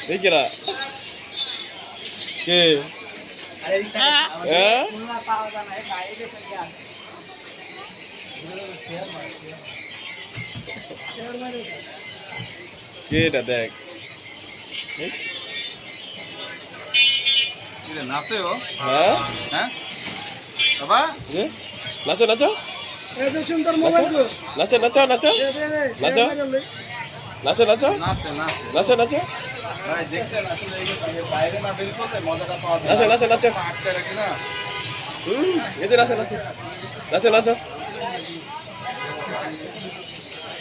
দেখি না কে হ্যাঁ কে এটা দেখ নাচে ও হ্যাঁ হ্যাঁ বাবা নাচো নাচো নাচো নাচো নাচো নাচো নাচো নাচো নাচে নাচে নাচো নাচো ভাই দেখছেন আসলে এই যে বাইরে না বের করতে মজাটা পাওয়া যায় নাচো নাচো নাচো আটকে রাখি না এতে নাচো নাচো নাচো নাচো